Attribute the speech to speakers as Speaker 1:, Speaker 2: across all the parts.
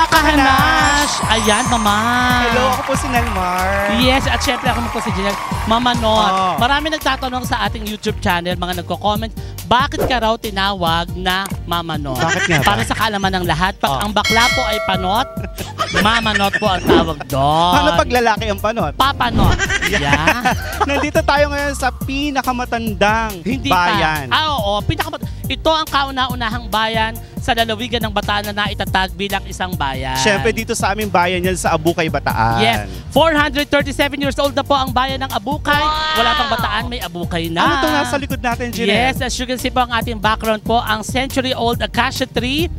Speaker 1: mga kahanash! Ayan, Mama.
Speaker 2: Hello, ako po si Nelmar.
Speaker 1: Yes, at syempre ako po si Janelle. Mama Not. Marami nagtatanong sa ating YouTube channel, mga nagko-comment, bakit ka raw tinawag na Mama Not?
Speaker 2: Bakit nga ba?
Speaker 1: Para sa kaalaman ng lahat, pag ang bakla po ay panot, Mama Not po ang tawag doon.
Speaker 2: Paano pag lalaki ang panot?
Speaker 1: Papa Not. Yeah.
Speaker 2: Nandito tayo ngayon sa pinakamatandang bayan.
Speaker 1: Oo. Ito ang kauna-unahang bayan sa lalawigan ng Bataan na itatag bilang isang bayan.
Speaker 2: Siyempre dito sa aming bayan yan sa Abukay, Bataan.
Speaker 1: Yes. 437 years old na po ang bayan ng Abukay. Wala pang Bataan, may Abukay na.
Speaker 2: Ano itong nasa likod natin, Ginelle?
Speaker 1: Yes, as you can see po ang ating background po, ang century-old acacia tree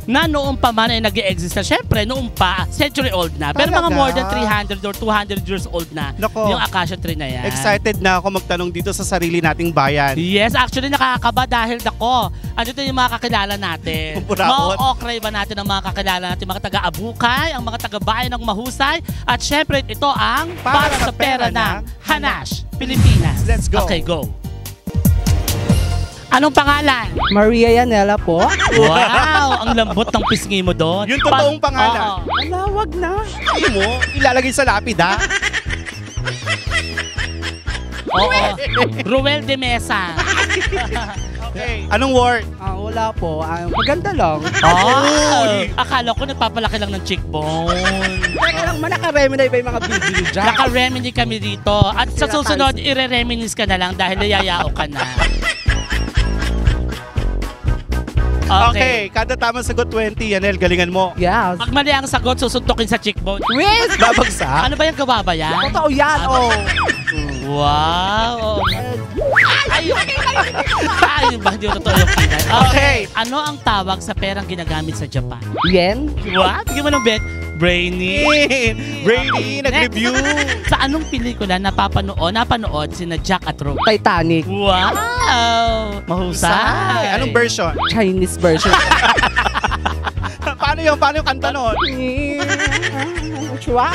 Speaker 1: na noong pa man ay nag-i-exist na. Siyempre, noong pa, century-old na. Pero mga more than 300 or 200 years old na
Speaker 2: Nako,
Speaker 1: yung acacia tree na yan.
Speaker 2: excited na ako magtanong dito sa sarili nating bayan.
Speaker 1: Yes, actually nakakaba dahil nako, andito yung mga kakilala natin. Ma-okray ba natin ang mga kakilala natin, mga taga-Abukay, ang mga taga-bayan ng mahusay, at syempre ito ang Para sa Pera ng Hanash, Pilipinas.
Speaker 2: Let's go.
Speaker 1: Okay, go. Anong pangalan?
Speaker 3: Maria Yanela po.
Speaker 1: Wow, ang lambot ng pisngi mo doon.
Speaker 2: Yung totoong pangalan.
Speaker 3: Wala, wag na.
Speaker 2: Hindi mo, ilalagay sa lapid, ha?
Speaker 1: Oo. Ruel de Mesa.
Speaker 2: Okay. Anong word?
Speaker 3: Wala po. Maganda lang.
Speaker 1: Oh, akala ko nagpapalaki lang ng cheekbone.
Speaker 3: Teka lang, naka-remedy ba yung mga video dyan?
Speaker 1: Naka-remedy kami dito. At sa susunod, ire-reminis ka na lang dahil nayayao ka na.
Speaker 2: Okay, kada tamang sagot 20, Yanel, galingan mo.
Speaker 3: Yes.
Speaker 1: Pag mali ang sagot, susuntukin sa cheekbone.
Speaker 3: Wait!
Speaker 2: Babagsak?
Speaker 1: Ano ba yung gawa ba yan?
Speaker 3: Totoo yan, oh.
Speaker 1: Wow! Ay, ba hindi totoo yung pinay?
Speaker 2: Okay.
Speaker 1: Ano ang tawag sa perang ginagamit sa Japan?
Speaker 3: Yen?
Speaker 1: What? Bigyan mo ng bet. Brainy.
Speaker 2: Brady, nag-review.
Speaker 1: Sa anong pelikula napanood sina Jack at Rose?
Speaker 3: Titanic.
Speaker 1: Wow! Mahusay.
Speaker 2: Anong version?
Speaker 3: Chinese version.
Speaker 2: Paano yung kanta nun?
Speaker 3: Chua?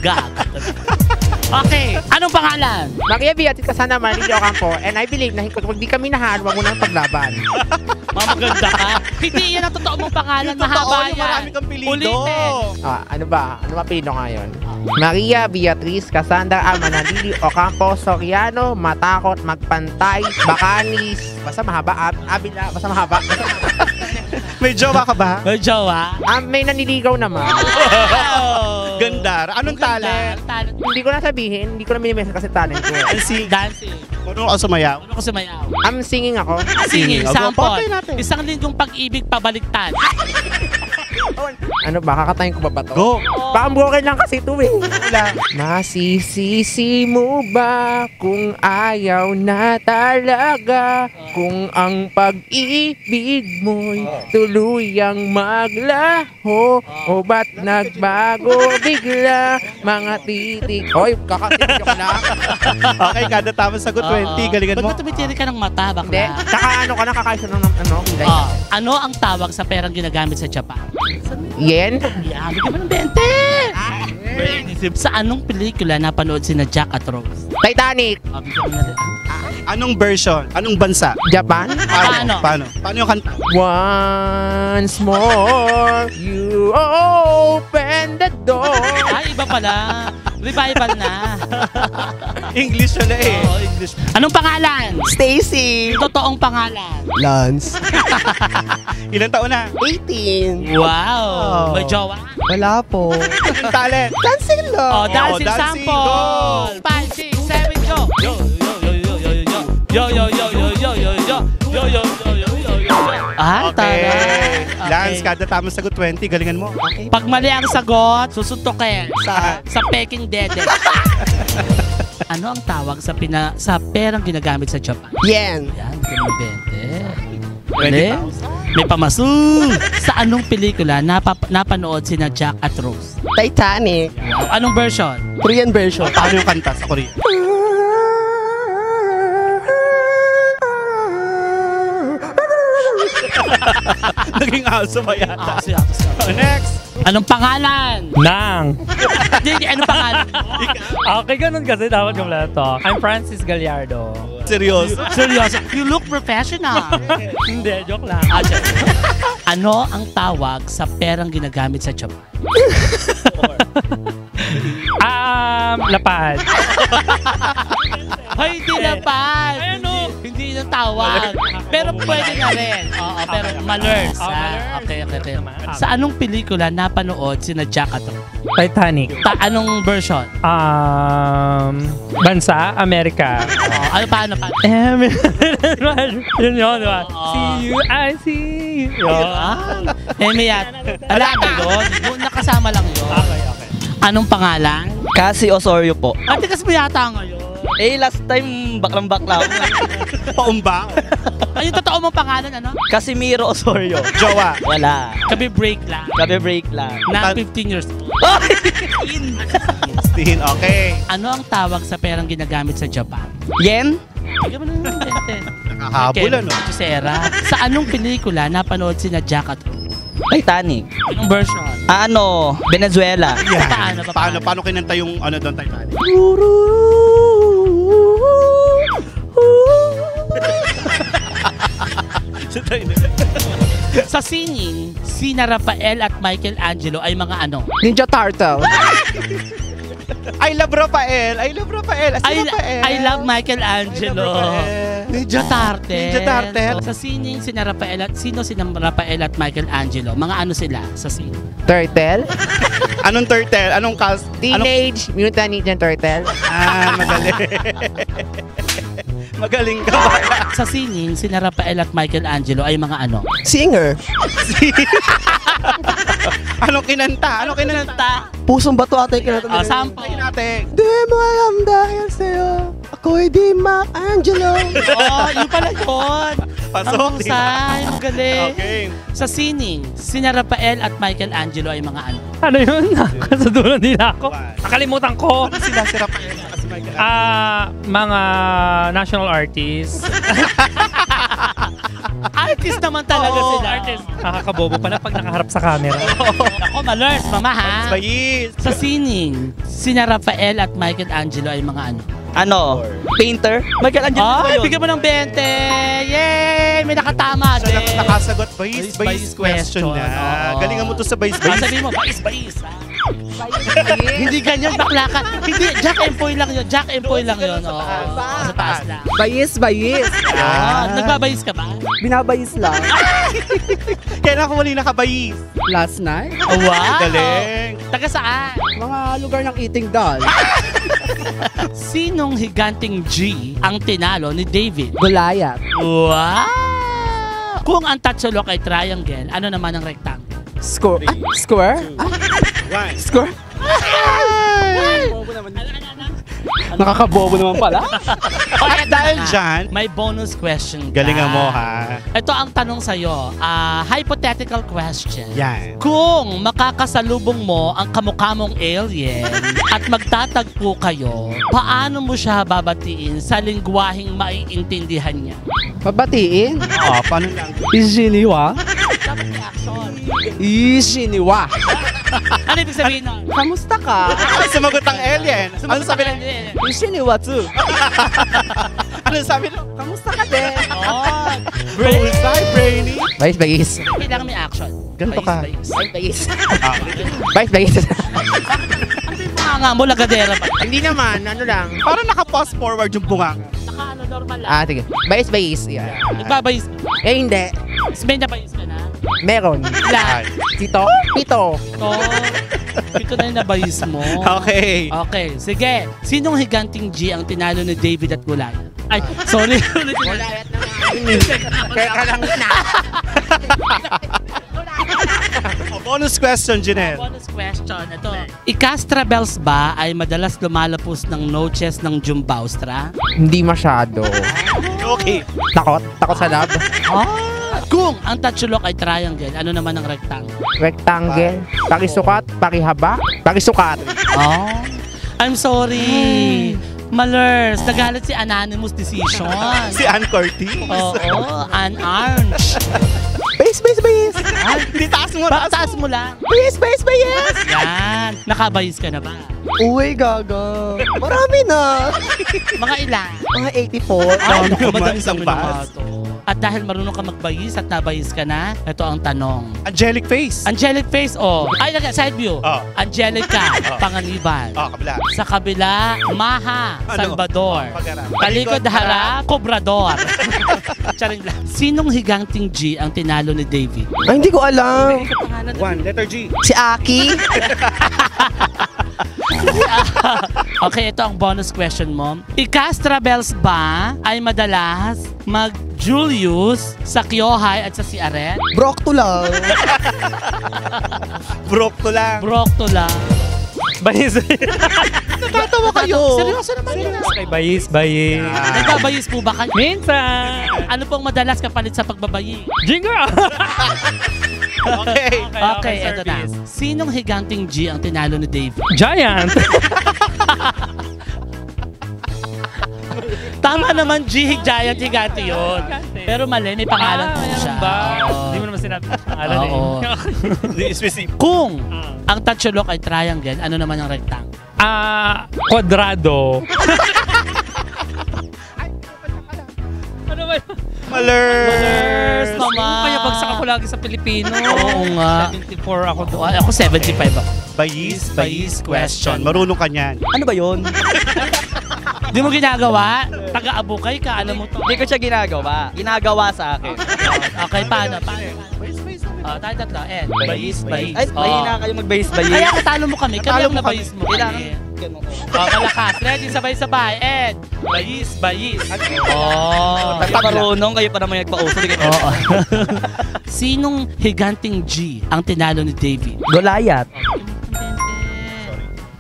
Speaker 1: Gag. Okay, anong pangalan?
Speaker 4: Maria Beatriz Casana Marlene Ocampo, and I believe na kung di kami nahan, wag mo nang paglaban.
Speaker 1: Maganda ka. Hindi yan ang totoo mong pangalan.
Speaker 2: Yung totoo,
Speaker 1: Mahaba
Speaker 2: yung
Speaker 1: yan.
Speaker 2: marami kang pilido.
Speaker 1: Ulitin.
Speaker 4: Ano ba? Ano mapino ngayon? Maria Beatriz Casandra Amanalili Ocampo Soriano, matakot, magpantay, bakanis, basta mahaba, abila, basta mahaba.
Speaker 2: May jowa ka ba?
Speaker 1: May jowa?
Speaker 4: May naniligaw naman.
Speaker 1: Wow!
Speaker 2: Ganda. Anong talent?
Speaker 4: Hindi ko na sabihin, hindi ko na minimesa kasi talent ko.
Speaker 1: Dancing.
Speaker 2: Ano ka sumayaw?
Speaker 1: Ano ko sumayaw?
Speaker 4: Singing ako.
Speaker 1: Singing.
Speaker 2: Okay,
Speaker 1: Sample.
Speaker 2: okay natin.
Speaker 1: Isang linggong pag-ibig pabaliktad.
Speaker 4: Ano ba? Kakatayin ko ba to?
Speaker 2: Go.
Speaker 4: Baka broken lang kasi ito eh.
Speaker 2: Wala.
Speaker 4: Masisisi mo ba kung ayaw na talaga? Kung ang pag-ibig mo'y tuluyang maglaho? O ba't nagbago bigla mga titik? Hoy, kakatitig ko na.
Speaker 2: Okay, kada tamang sagot 20, galingan mo.
Speaker 1: Ba't tumitiri ka ng mata,
Speaker 4: Hindi.
Speaker 1: bakla?
Speaker 4: Saka ano ka na kakaisa ng ano? Hilay.
Speaker 1: Ano ang tawag sa perang ginagamit sa Japan?
Speaker 4: Yen?
Speaker 1: Yan, bigyan mo ng 20! Sa anong pelikula napanood sina Jack at Rose?
Speaker 4: Titanic.
Speaker 1: Bigyan mo na rin.
Speaker 2: Anong version? Anong bansa?
Speaker 4: Japan?
Speaker 1: Paano?
Speaker 2: Paano yung kanta?
Speaker 4: Once more, you open the door.
Speaker 1: Ay, iba pala. Revival na.
Speaker 2: English na eh.
Speaker 1: Oo, English. Anong pangalan?
Speaker 3: Stacy.
Speaker 1: Yung totoong pangalan.
Speaker 3: Lance.
Speaker 2: Ilang taon na?
Speaker 3: 18.
Speaker 1: Wow. May jowa?
Speaker 3: Wala po.
Speaker 2: Anong talent?
Speaker 3: Dancing lang.
Speaker 1: Oh, dancing
Speaker 2: dancing,
Speaker 1: sample. 5, 6, 7, go. Yo, yo, yo, yo, yo, yo, yo, yo, yo, yo, yo, yo, yo, yo, yo, yo. Ah,
Speaker 2: Okay.
Speaker 1: tara.
Speaker 2: Lance, kada tamang sagot 20, galingan mo.
Speaker 3: Okay.
Speaker 1: Pag mali ang sagot, susuntukin sa peking dede. Ano ang tawag sa perang ginagamit sa Japan?
Speaker 3: Yen.
Speaker 1: Yan, kung 20. May pamasu. Sa anong pelikula napanood sina Jack at Rose?
Speaker 3: Titanic.
Speaker 1: Anong version?
Speaker 3: Korean version.
Speaker 2: Paano yung kanta sa Korea? Naging aso ba yata? Next!
Speaker 1: Anong pangalan?
Speaker 5: Nang.
Speaker 1: Hindi, anong pangalan?
Speaker 5: Okay, ganun kasi dapat kompleto. I'm Francis Gallardo.
Speaker 2: Seryoso?
Speaker 1: Seryoso. You look professional.
Speaker 5: Hindi, joke lang.
Speaker 1: Ano ang tawag sa perang ginagamit sa Japan?
Speaker 5: Lapad.
Speaker 1: Ay, hindi lapad.
Speaker 5: Ano?
Speaker 1: Hindi yung tawag. Pero pwede na rin. Oo, pero malurs.
Speaker 5: malurs.
Speaker 1: Okay.
Speaker 5: Naman.
Speaker 1: Sa anong pelikula napanood sina Jack at Rose?
Speaker 5: Titanic.
Speaker 1: Anong version?
Speaker 5: Bansa, Amerika.
Speaker 1: Ano paano?
Speaker 5: Yun yun, diba?
Speaker 1: Oo.
Speaker 5: See you, I see you.
Speaker 1: Miyat. Alam mo yun? Doon nakasama lang yun.
Speaker 5: Okay.
Speaker 1: Anong pangalan?
Speaker 3: Kasi Osorio po.
Speaker 1: Tikas mo yata ngayon.
Speaker 3: Last time baklang-bakla ako.
Speaker 2: Paumbang.
Speaker 1: Ay, yung totoo mong pangalan, ano?
Speaker 3: Casimiro Osorio.
Speaker 2: Jowa.
Speaker 3: Wala.
Speaker 1: Kabi break lang.
Speaker 3: Gabi break lang.
Speaker 1: Na 15 years old.
Speaker 2: Stiin, okay.
Speaker 1: Ano ang tawag sa perang ginagamit sa Japan?
Speaker 3: Yen?
Speaker 1: Bigyan mo na ng bente.
Speaker 2: Nakahabol, ano?
Speaker 1: Sera. Sa anong pelikula napanood sina Jack at Rose?
Speaker 3: Titanic.
Speaker 1: Anong version?
Speaker 3: Venezuela.
Speaker 2: Yan.
Speaker 1: Paano?
Speaker 2: Paano kinanta yung ano doon, Titanic?
Speaker 1: Sa singing, sina Rafael at Michelangelo ay mga ano?
Speaker 4: Ninja Turtle.
Speaker 2: I love Rafael. I love Rafael. Rafael.
Speaker 1: I love Michelangelo. Ninja Turtle.
Speaker 2: Ninja Turtle.
Speaker 1: Sa singing, sina Rafael at Michelangelo? Mga ano sila sa singing?
Speaker 4: Turtle.
Speaker 2: Anong turtle? Anong cast?
Speaker 4: Teenage Mutant Ninja Turtle.
Speaker 2: Magaling. Magaling ka ba?
Speaker 1: Sa singing, sina Rafael at Michelangelo ay mga ano?
Speaker 3: Singer.
Speaker 2: Anong kinanta? Anong kinanta?
Speaker 3: Pusong bato ata yung kinata.
Speaker 1: Sample.
Speaker 2: Natin.
Speaker 3: Di mo alam dahil sa'yo, ako'y di Mac Angelo.
Speaker 1: Yun pala yun.
Speaker 2: Pasok.
Speaker 1: Ang husay, magaling.
Speaker 2: Okay.
Speaker 1: Sa singing, sina Rafael at Michelangelo ay mga ano?
Speaker 5: Ano yun? Nakasadulan nila ako. Nakalimutan ko.
Speaker 2: Ano sila si Rafael at si Michael?
Speaker 5: Mga national artists.
Speaker 1: Artist naman talaga
Speaker 2: Oo,
Speaker 1: sila.
Speaker 5: Artist. Nakakabobo pala pag nakaharap sa camera.
Speaker 1: Ako, malurs, mama ha.
Speaker 2: Bayis.
Speaker 1: Sa singing, sina Rafael at Michelangelo ay mga ano?
Speaker 3: Painter? Michelangelo ba
Speaker 1: Ay,
Speaker 3: yun?
Speaker 1: bigyan mo ng 20! Yay! May nakatama
Speaker 2: So,
Speaker 1: din.
Speaker 2: nakasagot. Bayis
Speaker 1: Bayis
Speaker 2: question
Speaker 1: question.
Speaker 2: na.
Speaker 1: Oo.
Speaker 2: Galingan mo to sa bayis.
Speaker 1: Sabihin mo, bais. Hindi ganyan, bakla ka. Hindi, Jack and Poy lang yun. Jack and Poy lang yun. Oo, sa taas lang.
Speaker 3: Bayis.
Speaker 1: Nagbabayis ka ba?
Speaker 3: Binabayis lang.
Speaker 2: Kailan ko muli nakabayis?
Speaker 3: Last night,
Speaker 1: Oh, wow!
Speaker 2: Galing.
Speaker 1: Taga saan?
Speaker 3: mga lugar ng eating doll.
Speaker 1: Sinong higanting G ang tinalo ni David?
Speaker 3: Gulayat.
Speaker 1: Wow! Kung ang tatsulok ay triangle, ano naman ang rectangle?
Speaker 3: Square. Square?
Speaker 2: One.
Speaker 3: Square? Nakakabobo naman pala.
Speaker 2: At dahil dyan,
Speaker 1: May bonus question ka.
Speaker 2: galingan mo ha.
Speaker 1: Ito ang tanong sa'yo. Hypothetical question.
Speaker 2: Yan.
Speaker 1: Kung makakasalubong mo ang kamukha mong alien at magtatagpo kayo, paano mo siya babatiin sa lingwaheng maiintindihan niya?
Speaker 3: Pabatiin?
Speaker 2: Paano lang?
Speaker 3: Ishiniwa?
Speaker 1: Dapat may action.
Speaker 3: Ishiniwa.
Speaker 1: Ano ibig sabihin nun?
Speaker 3: Kamusta ka?
Speaker 2: Sumagot ang alien. Ano sabi ng...
Speaker 3: Ishiniwa too.
Speaker 2: Ano sabi ng...
Speaker 3: Kamusta ka din?
Speaker 1: Oh,
Speaker 2: Bullseye, brainy.
Speaker 4: Bayis.
Speaker 1: kailangan may action.
Speaker 2: Ganito ka.
Speaker 1: Bayis.
Speaker 4: Bayis.
Speaker 1: Ano yung mga mo, lagadera ba?
Speaker 4: Hindi naman, ano lang.
Speaker 2: Parang naka-pause forward yung bunganga.
Speaker 1: Naka normal lang.
Speaker 4: Sige. Bayis. Yeah.
Speaker 1: Nagbabayis ka.
Speaker 4: Hindi.
Speaker 1: May nabayis ka na?
Speaker 4: Meron.
Speaker 1: Ilan?
Speaker 4: Pito.
Speaker 1: Ito na yung nabayis mo.
Speaker 2: Okay.
Speaker 1: Okay, sige. Sinong higanting G ang tinalo ni David at Goliath? Ay, sorry.
Speaker 4: Gulayat naman. Kaya ka lang na.
Speaker 2: Bonus question, Janelle.
Speaker 1: Bonus question. Ito. Ikastrabels ba ay madalas lumalapos ng noches ng Jumbaustra?
Speaker 4: Hindi masyado.
Speaker 2: Okay.
Speaker 4: Takot sa lab.
Speaker 1: Kung ang tatsulok ay triangle, ano naman ang rectangle?
Speaker 4: Rectangle. Pakisukat, pakihaba, pakisukat.
Speaker 1: I'm sorry. Malers, nagalit si Anonymous Decision.
Speaker 2: Si Ann Cortez.
Speaker 1: Oo, unarmed.
Speaker 3: Base.
Speaker 2: Hindi, taas mo.
Speaker 1: Taas mo lang.
Speaker 3: Base.
Speaker 1: Yan. Nakabayis ka na ba?
Speaker 3: Uy, gaga. Marami na.
Speaker 1: Mga ilan?
Speaker 3: Mga 84.
Speaker 1: Ay, naku,
Speaker 2: naman,
Speaker 1: madami
Speaker 2: isang
Speaker 1: kami
Speaker 2: bus.
Speaker 1: to. At dahil marunong ka magbayis at nabayis ka na, ito ang tanong.
Speaker 2: Angelic face.
Speaker 1: Angelic face, oh. Ay, side view.
Speaker 2: Oh.
Speaker 1: Angelica, Panganiban.
Speaker 2: Kabila.
Speaker 1: Sa kabila, Maha,
Speaker 2: Ano?
Speaker 1: Salvador.
Speaker 2: Pag-arap.
Speaker 1: Talikod harap, Cobrador. Charing lang. Sinong higanting G ang tinalo ni Davey?
Speaker 3: Ay, hindi ko alam.
Speaker 2: 1, letter G.
Speaker 3: Si Aki?
Speaker 1: Okay, ito ang bonus question mo. Ika-Strabels ba ay madalas mag-Julius sa Kyohay at sa Siaret?
Speaker 3: Brock to lang.
Speaker 2: Broke to lang.
Speaker 1: Brok to lang.
Speaker 5: Bayis.
Speaker 3: Natatawa kayo.
Speaker 1: Seryoso naman yun.
Speaker 5: Kay bayis, bayis.
Speaker 1: Nagbabayis po ba kayo?
Speaker 5: Minsan.
Speaker 1: Ano pong madalas kapalit sa pagbabayi?
Speaker 5: Jingle.
Speaker 2: Okay.
Speaker 1: Okay, eto na. Sinong higanting G ang tinalo ni Dave?
Speaker 5: Giant.
Speaker 1: Tama naman, G, giant higante yun. Pero mali, may pangalan po siya.
Speaker 5: ba?
Speaker 1: Oo.
Speaker 5: Hindi mo naman sinabi yung pangalan
Speaker 1: Oo.
Speaker 2: Hindi specific.
Speaker 1: Kung ang tatsulok ay triangle, ano naman ang rectangle?
Speaker 5: Quadrado. Ano ba yun?
Speaker 2: Malers.
Speaker 1: Mama.
Speaker 5: Kaya bagsak ako lagi sa Pilipino.
Speaker 1: Oo nga.
Speaker 5: 74 ako doon.
Speaker 1: Ako 75 ako.
Speaker 2: Bayis question. Marunong ka niyan.
Speaker 3: Ano ba yun?
Speaker 1: Di mo ginagawa? Taga-abukay ka, alam mo to.
Speaker 3: Hindi ko siya ginagawa. Ginagawa sa akin.
Speaker 1: Okay, paano? Tayo tatlo. Bayis.
Speaker 3: Ay, mahina kayo mag-base-bayis.
Speaker 1: Kaya katalo mo kami. Kaya
Speaker 3: Talo
Speaker 1: mo
Speaker 3: mo
Speaker 1: nabayis mo
Speaker 3: Kailangan
Speaker 1: kami.
Speaker 3: ganun.
Speaker 1: Malakas. Ready, sabay-sabay. Bayis. Oh.
Speaker 3: Marunong kayo pa naman nagpa-uso.
Speaker 1: Oo. Sinong higanting G ang tinalo ni Davey?
Speaker 3: Goliath.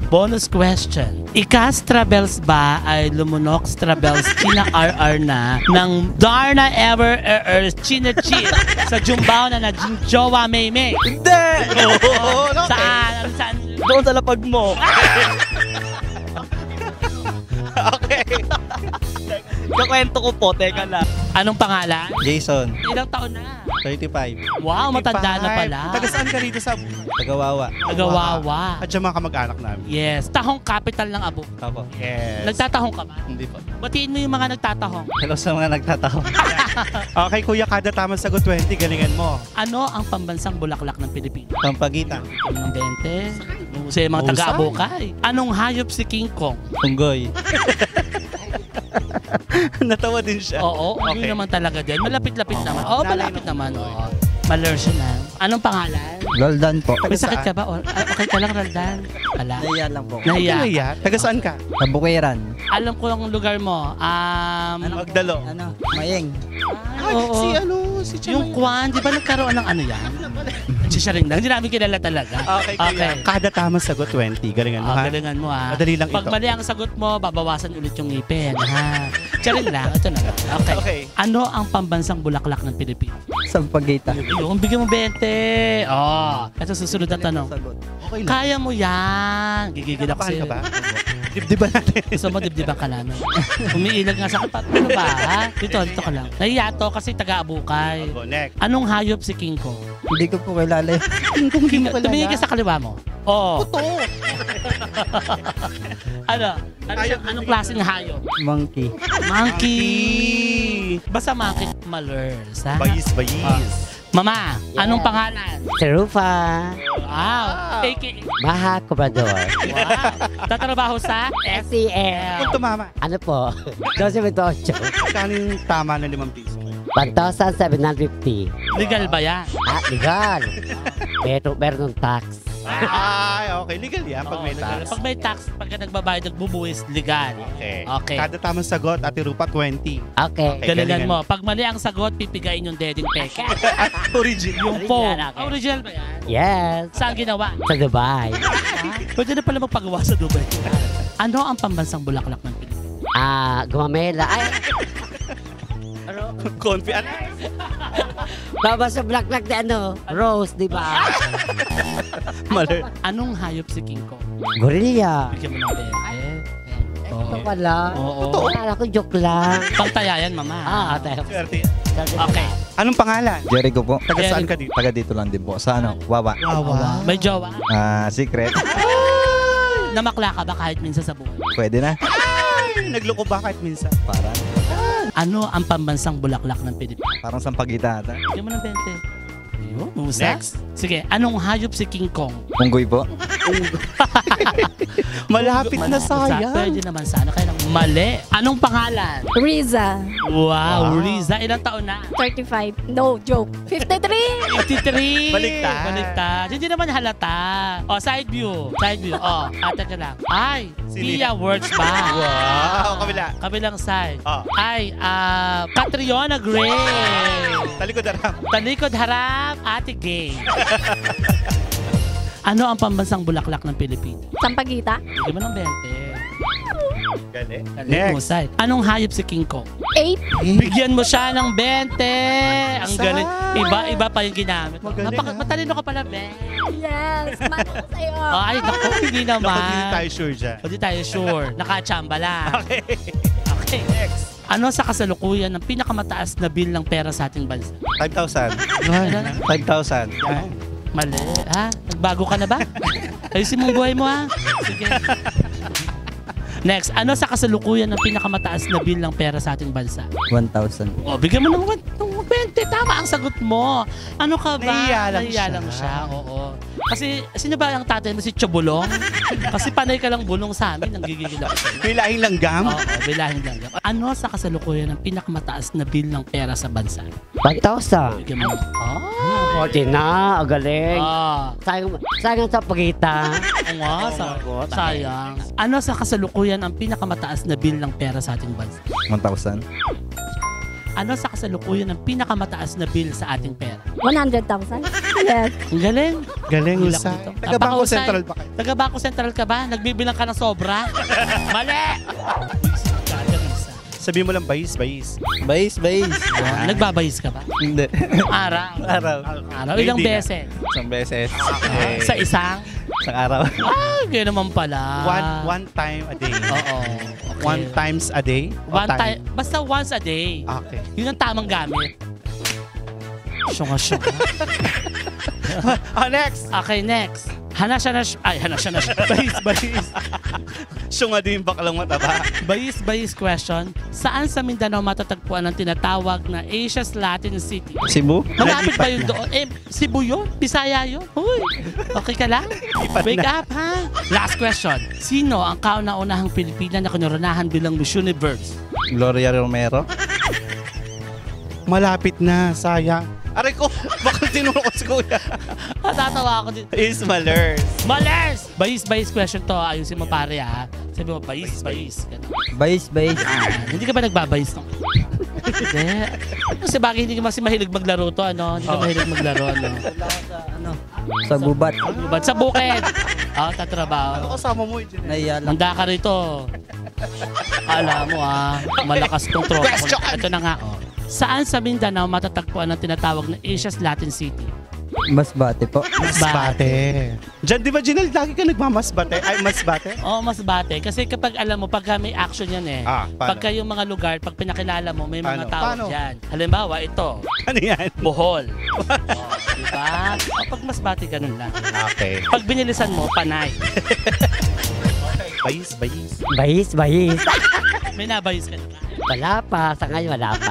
Speaker 1: Bonus question. Ika-Strabels ba ay lumunok Strabels China RR na ng Darna Ever China Chi sa Jumbao na Jowa Maymay?
Speaker 3: Hindi!
Speaker 1: Saan? Saan?
Speaker 3: Doon sa lapag mo.
Speaker 2: Okay.
Speaker 3: Kakwento ko po, teka lang.
Speaker 1: Anong pangalan?
Speaker 6: Jason,
Speaker 1: Ilang taon na?
Speaker 6: 35,
Speaker 1: Wow, matanda na pala.
Speaker 2: Taga saan ka rito sa
Speaker 6: Tagawawa.
Speaker 1: Nagawawa.
Speaker 2: At mga kamag-anak namin.
Speaker 1: Yes. Tahong capital ng Abu.
Speaker 6: Ako.
Speaker 2: Yes.
Speaker 1: Nagtatahong ka ba?
Speaker 6: Hindi po.
Speaker 1: Batiin mo yung mga nagtatahong.
Speaker 6: Hello sa mga nagtatao.
Speaker 2: Okay, kuya, kada tamang sagot 20, galingan mo.
Speaker 1: Ano ang pambansang bulaklak ng Pilipinas?
Speaker 6: Pampagitan.
Speaker 1: Ng 20. Sa mga
Speaker 2: Husay.
Speaker 1: taga-abukay. Anong hayop si King Kong?
Speaker 6: Unggoy.
Speaker 2: Natawa din siya.
Speaker 1: Oo,
Speaker 2: Okay.
Speaker 1: yun naman talaga din. Malapit-lapit naman. Oo, malapit naman. Oo. Malersion na. Anong pangalan?
Speaker 6: Roldan po.
Speaker 1: May sakit ka ba? Okay ka lang, Roldan? Wala.
Speaker 6: Nahiya lang po.
Speaker 1: Nahiya.
Speaker 2: Kuya, taga saan ka?
Speaker 6: Kabukiran.
Speaker 1: Alam ko ang lugar mo.
Speaker 2: Magdalo.
Speaker 6: Ano? Mayeng.
Speaker 1: Oo.
Speaker 2: Si
Speaker 1: Yung Kwan, di ba nagkaroon ng ano yan? Siya rin lang. Hindi namin kilala talaga.
Speaker 2: Okay, kuya. Kada tamang sagot 20, galingan mo ha?
Speaker 1: Galingan mo ha.
Speaker 2: Madali lang
Speaker 1: Pag
Speaker 2: ito.
Speaker 1: mali ang sagot mo, babawasan ulit yung ngipin. Ha? Siya rin lang. Ito na. Okay.
Speaker 2: Okay.
Speaker 1: Ano ang pambansang bulaklak ng Pilipinas?
Speaker 6: Sampagitan.
Speaker 1: Yung bigyan mo 20. Oh. Ito susunod na tanong.
Speaker 2: Okay lang.
Speaker 1: Kaya mo yan. Gigigil ako
Speaker 2: Kabahan
Speaker 1: sa'yo.
Speaker 2: ka ba? Dibdiban natin.
Speaker 1: Gusto mo dibdiban ka namin. Umiilag nga sa akin. Ano ba? Ha? Dito ka lang. Nahiya to kasi taga-abukay.
Speaker 2: Go, next.
Speaker 1: Anong hayop si King Kong?
Speaker 6: Hindi ko po kilala.
Speaker 1: Tumingin ka sa kaliwa mo. Oo. Ano? Anong klaseng hayop?
Speaker 6: Monkey.
Speaker 1: Monkey. Basta monkey. Malers. Ha?
Speaker 2: Bayis.
Speaker 1: Mama, anong pangalan?
Speaker 7: Serufa,
Speaker 1: Wow. AKA.
Speaker 7: Baha Cobrador,
Speaker 1: Wow. Tatrabaho sa
Speaker 7: SEL.
Speaker 2: Kung tumama.
Speaker 7: Ano po? 12.8.
Speaker 2: Kano yung tama ng 5 piso?
Speaker 7: 1,750.
Speaker 1: Legal ba yan?
Speaker 7: Legal. Pero meron ng tax.
Speaker 2: Ay, okay. Legal yan pag may
Speaker 1: Oo, legal.
Speaker 2: tax.
Speaker 1: Pag may tax, pagka nagbabayad, nagbubuwis, legal.
Speaker 2: Okay.
Speaker 1: Okay.
Speaker 2: Kada tamang sagot, Ate Rupa, 20.
Speaker 7: Okay.
Speaker 1: Galingan mo. Pag mali ang sagot, pipigain yung deding peke.
Speaker 2: Original.
Speaker 1: Yung phone. Original ba yan?
Speaker 7: Yes.
Speaker 1: Saan ginawa?
Speaker 7: Sa Dubai.
Speaker 1: Pwede na pala magpagawa sa Dubai. Ano ang pambansang bulaklak ng Pilipinas?
Speaker 7: Gumamela. Ay,
Speaker 2: Confident.
Speaker 7: baba sa black-black na ano, rose, di ba?
Speaker 2: Mali.
Speaker 1: Anong hayop si King Kong?
Speaker 7: Gorilla.
Speaker 1: Bigyan mo ng bebe.
Speaker 7: Ito pala.
Speaker 1: Oo.
Speaker 7: Akala ko joke lang.
Speaker 1: Pangtayayan, mama.
Speaker 7: Tayo.
Speaker 2: Swerte.
Speaker 1: Okay.
Speaker 2: Anong pangalan?
Speaker 6: Jericho po.
Speaker 2: Taga saan ka dito?
Speaker 6: Taga dito lang din po. Sa ano? Wawa.
Speaker 2: Wawa.
Speaker 1: May jowa?
Speaker 6: Secret.
Speaker 1: Namakla ka ba kahit minsan sa buhay?
Speaker 3: Pwede na.
Speaker 2: Ay, nagloko ba kahit minsan?
Speaker 3: Parang,
Speaker 1: Ano ang pambansang bulaklak ng Pilipinas?
Speaker 3: parang sampagita ata.
Speaker 1: Bigyan mo ng 20. Ayun, musa.
Speaker 2: Next.
Speaker 1: Sige, anong hayop si King Kong?
Speaker 3: Punggoy po.
Speaker 2: Malapit na sayang.
Speaker 1: Pwede naman sana. Kaya lang mali. Anong pangalan?
Speaker 8: Riza,
Speaker 1: Wow, Riza. Ilang taon na?
Speaker 8: 35. No, joke. 53!
Speaker 1: 53.
Speaker 2: Baliktad.
Speaker 1: Baliktad. Hindi naman halata. O, side view. Side view. O, ate ka lang. Ay,
Speaker 2: Sino
Speaker 1: Pia works ba?
Speaker 2: Wow, kabila.
Speaker 1: Kabilang side.
Speaker 2: Oh.
Speaker 1: Ay, Catriona Gray.
Speaker 2: Talikod harap.
Speaker 1: Talikod harap, Ate Gay. Ano ang pambansang bulaklak ng Pilipinas?
Speaker 8: Sampagita?
Speaker 1: Bigyan mo ng 20.
Speaker 2: Galing.
Speaker 1: Galing,
Speaker 2: Next.
Speaker 1: husay. Anong hayop si King Kong?
Speaker 8: 8?
Speaker 1: Bigyan mo siya ng 20. Ang
Speaker 2: Sa-
Speaker 1: galing. Iba pa yung ginamit.
Speaker 2: Magaling, ha?
Speaker 1: Matalino ka pala, Ben.
Speaker 8: Yes! Mano ko sa'yo.
Speaker 1: Ay, naku, hindi
Speaker 2: Naku,
Speaker 1: naman.
Speaker 2: hindi tayo sure dyan.
Speaker 1: Hindi tayo sure. Nakachamba lang.
Speaker 2: Okay.
Speaker 1: Okay.
Speaker 2: Next.
Speaker 1: Ano sa kasalukuyan ng pinakamataas na bill ng pera sa ating bansa?
Speaker 3: 5,000.
Speaker 1: Ano?
Speaker 3: 5,000.
Speaker 2: Yan.
Speaker 1: Mali. Ha? Nagbago ka na ba? Ayusin mong buhay mo, ha? Sige. Next, ano sa kasalukuyan ng pinakamataas na bill ng pera sa ating bansa?
Speaker 6: 1,000.
Speaker 1: O, bigyan mo ng 20. Tama ang sagot mo. Ano ka ba?
Speaker 2: Nahiya lang siya.
Speaker 1: Oo. Kasi, sino ba ang tatay mo? Si Chobolong? Kasi panay ka lang bulong sa amin. Nanggigigil ako sa'yo.
Speaker 2: Pilahing langgam.
Speaker 1: Oo, bilahing lang. Ano sa kasalukuyan ng pinakamataas na bill ng pera sa bansa?
Speaker 7: 1,000.
Speaker 1: Bigyan mo. Oh.
Speaker 7: Okay na, ang galing. Sayang sa pagita.
Speaker 1: Oo nga, sayang. Ano sa kasalukuyan ang pinakamataas na bill ng pera sa ating bansa?
Speaker 3: 1,000.
Speaker 1: Ano sa kasalukuyan ang pinakamataas na bill sa ating pera?
Speaker 8: 100,000? Yes.
Speaker 1: Ang galing.
Speaker 2: Galing,
Speaker 1: Hilak
Speaker 2: Husay.
Speaker 1: dito.
Speaker 2: Taga Bangko
Speaker 1: Napakahusay.
Speaker 2: Central ba kayo?
Speaker 1: Taga Bangko Central ka ba? Nagbibilang ka ng sobra? Mali!
Speaker 2: Sabihin mo lang, bayis.
Speaker 3: Bayis.
Speaker 1: Nagbabayis ka ba?
Speaker 3: Hindi.
Speaker 1: Araw.
Speaker 3: Araw.
Speaker 1: Araw. Ilang
Speaker 2: Hindi na.
Speaker 1: beses?
Speaker 3: Isang beses.
Speaker 1: Sa isang?
Speaker 3: Isang araw.
Speaker 1: Kaya naman pala.
Speaker 2: One time a day.
Speaker 1: Oo. Okay.
Speaker 2: One times a day? O
Speaker 1: One time. Basta once a day.
Speaker 2: Okay.
Speaker 1: Yun ang tamang gamit. Syunga.
Speaker 2: Next.
Speaker 1: Okay, next. Hanasya na siya.
Speaker 2: Bayis. Siya nga din baklang mataba.
Speaker 1: Bayis question. Saan sa Mindanao matatagpuan ang tinatawag na Asia's Latin City?
Speaker 3: Cebu?
Speaker 1: Malapit ba yun
Speaker 2: Nalipat na.
Speaker 1: doon? Cebu yun? Bisaya yun? Uy, okay ka lang? Wake up, ha? Last question. Sino ang kauna-unahang Pilipina na kinoronahan bilang Miss Universe?
Speaker 3: Gloria Romero?
Speaker 2: Malapit na, sayang. Aray ko, bakit tinuro ko si Kuya?
Speaker 1: Natatawa ako dito.
Speaker 2: Is Malers.
Speaker 1: Malers! Bayis question to. Ayusin mo pare, ha? Sabi mo, bayis. Ganun.
Speaker 6: Bayis.
Speaker 1: Hindi ka ba nagbabayis? Hindi. Kasi bagay hindi ka kasi mahilig maglaro to, ano? Hindi ka mahilig maglaro, ano?
Speaker 6: Sa gubat.
Speaker 1: Ba't sa bukid? Tatrabaho.
Speaker 2: Ano kasama mo yun?
Speaker 6: Nahiya lang.
Speaker 1: Handa ka rito. Alam mo, malakas tong tropa.
Speaker 2: Question!
Speaker 1: Ito na nga, Saan sa Mindanao matatagpuan ang tinatawag na Asia's Latin City?
Speaker 6: Masbate po.
Speaker 2: Masbate. Diyan, di ba, Ginal, lagi ka nagmamasbate? Ay, masbate?
Speaker 1: Oo, Masbate. Kasi kapag alam mo, pagka may action yan
Speaker 2: Paano?
Speaker 1: Pagka yung mga lugar, pag pinakilala mo, may mga
Speaker 2: Paano?
Speaker 1: tawag
Speaker 2: Paano?
Speaker 1: dyan. Halimbawa, ito,
Speaker 2: Ano yan?
Speaker 1: Bohol. Diba? Pag Masbate, ganun lang.
Speaker 2: Okay.
Speaker 1: Pag binilisan mo, Panay.
Speaker 2: Bayis.
Speaker 7: Bayis.
Speaker 1: May nabayos ka na ba?
Speaker 7: Wala pa. Sa ngayon, wala pa.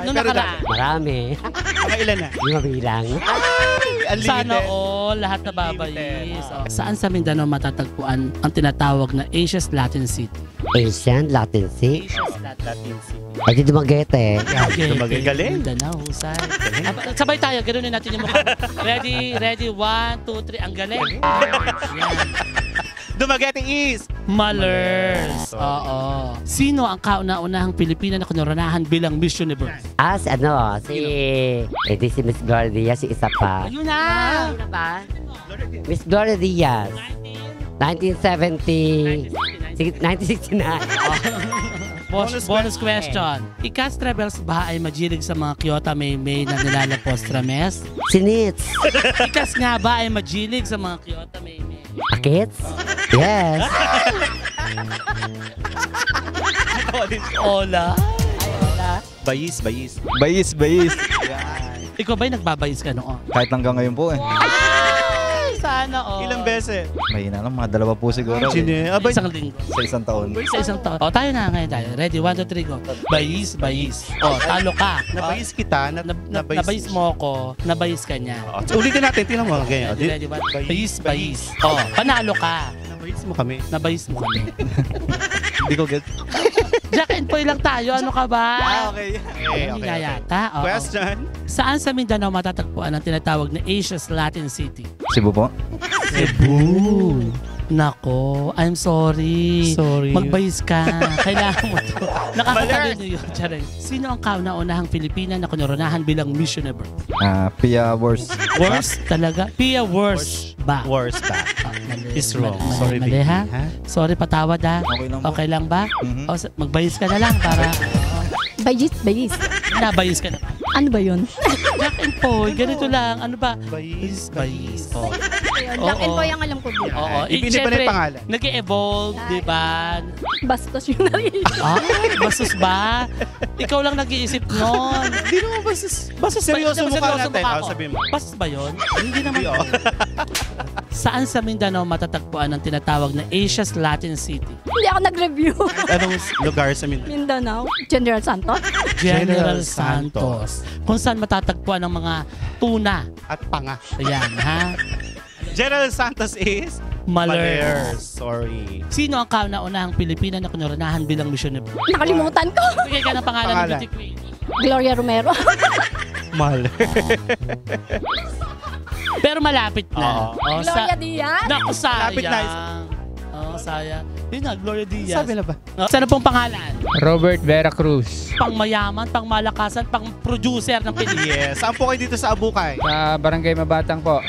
Speaker 1: Nung
Speaker 2: pero
Speaker 1: nakaraan.
Speaker 7: Marami.
Speaker 2: Mga ilan na?
Speaker 7: Hindi mabilang.
Speaker 2: Unlimited.
Speaker 1: Sana all, lahat na babayis. Saan sa Mindanao matatagpuan ang tinatawag na Asia's Latin City?
Speaker 7: Asian, Latin Sea.
Speaker 1: Asia's Latin City.
Speaker 7: Ay, di Dumaguete.
Speaker 2: Dumaguete. Galing.
Speaker 1: Mindanao, husay. Sabay tayo, ganoon natin yung mukha. Ready, 1, 2, 3. Ang galing. Yan.
Speaker 2: Dumaguete is
Speaker 1: Malers. Oo. Sino ang kauna-unahang Pilipina na kinoronahan bilang Miss Universe?
Speaker 7: Si si Miss Gloria Diaz, si isa pa.
Speaker 1: Ayun na!
Speaker 7: Sino ba? Miss Gloria Diaz. 1969.
Speaker 1: Bonus question. Ikas Travels ba ay majilig sa mga Kyoto may na nilalapos trames?
Speaker 7: Sinits.
Speaker 1: Ikas nga ba ay majilig sa mga Kyoto may
Speaker 7: Akits? Yes.
Speaker 1: Ola?
Speaker 2: Bayis.
Speaker 3: Bayis.
Speaker 1: Ikaw ba'y nagbabayis ka noon?
Speaker 3: Kahit hanggang ngayon po eh.
Speaker 1: Ay, Sana all.
Speaker 2: Ilang beses?
Speaker 3: Mahina lang, mga 2 po siguro.
Speaker 2: Gine, abay.
Speaker 1: Isang linggo.
Speaker 3: Sa isang taon.
Speaker 1: Sa isang taon. O, tayo na ngayon tayo. Ready? 1, 2, 3, go. Bayis, bayis. O, talo ka.
Speaker 2: Nabayis kita.
Speaker 1: Nabayis mo ako. Nabayis ka niya.
Speaker 2: Ulitin natin. Tingnan mo. Ganyan.
Speaker 1: Ready? Bayis, bayis. O, panalo ka.
Speaker 2: Nabayis mo kami.
Speaker 1: Nabayis mo kami.
Speaker 3: Hindi ko get.
Speaker 1: Jack and Poy lang tayo. Ano ka ba?
Speaker 2: Okay.
Speaker 1: Hindi nga yata. Oo.
Speaker 2: Question?
Speaker 1: Saan sa Mindanao matatagpuan ang tinatawag na Asia's Latin City?
Speaker 3: Cebu po.
Speaker 1: Cebu. Nako, I'm sorry.
Speaker 2: Sorry.
Speaker 1: Magbayis ka. Kailangan mo to. Nakakatalino yun. Charing. Sino ang kauna-unahang Pilipina na kinoronahan bilang Miss Universe?
Speaker 3: Pia Wars.
Speaker 1: Worst talaga? Pia Worst ba?
Speaker 2: Worst ba?
Speaker 1: Mali.
Speaker 2: Is wrong.
Speaker 1: Mali,
Speaker 2: Sorry,
Speaker 1: mali,
Speaker 2: baby.
Speaker 1: ha? Sorry, patawad ha?
Speaker 3: Okay lang po.
Speaker 1: Okay lang ba?
Speaker 3: Mhm.
Speaker 1: O, magbayis ka na lang para
Speaker 8: Bayis, bayis.
Speaker 1: nabayis ka na.
Speaker 8: Ano ba yun?
Speaker 1: Jack and Poy, ganito lang. Ano ba?
Speaker 2: Bayis.
Speaker 1: Bayis. Oh.
Speaker 8: Jack and Poy ang alam ko din.
Speaker 1: Oo.
Speaker 2: Ibinip pa na yung pangalan.
Speaker 1: Nag-evolve, di ba?
Speaker 8: Bastos yung narinig.
Speaker 1: Bastos ba? Ikaw lang nag-iisip nun.
Speaker 2: Hindi naman basta seryoso
Speaker 1: Ba-
Speaker 2: mukha
Speaker 1: seryoso
Speaker 2: natin.
Speaker 1: mukha
Speaker 2: Oh,
Speaker 1: ko.
Speaker 2: sabihin mo.
Speaker 1: Bastos ba yun? Hindi naman.
Speaker 2: Hindi, oh.
Speaker 1: Saan sa Mindanao matatagpuan ang tinatawag na Asia's Latin City?
Speaker 8: Hindi ako nag-review.
Speaker 2: Anong lugar sa Mindanao?
Speaker 8: Mindanao. General Santos.
Speaker 1: General
Speaker 2: General
Speaker 1: Santos. Kung saan matatagpuan ng mga tuna.
Speaker 2: At panga.
Speaker 1: Ayan, ha?
Speaker 2: General Santos is?
Speaker 1: Malers.
Speaker 2: Sorry.
Speaker 1: Sino ang kauna-unahang Pilipina na kinoronahan bilang Miss Universe?
Speaker 8: Nakalimutan ko.
Speaker 1: Bigay ka ng pangalan ng
Speaker 2: Pangalan.
Speaker 1: beauty queen.
Speaker 8: Gloria Romero.
Speaker 2: Mal.
Speaker 1: Pero malapit na.
Speaker 2: Oo.
Speaker 8: Gloria Diaz.
Speaker 1: Naku, sayang.
Speaker 2: Malapit na.
Speaker 1: Sayang. Yun na, Gloria Diaz.
Speaker 2: Sabi na ba?
Speaker 1: Sana pong pangalan?
Speaker 5: Robert Vera Cruz.
Speaker 1: Pang mayaman, pang malakasan, pang producer ng pelikula.
Speaker 2: Yes. Saan po kayo dito sa Abukay?
Speaker 5: Sa Barangay Mabatang po.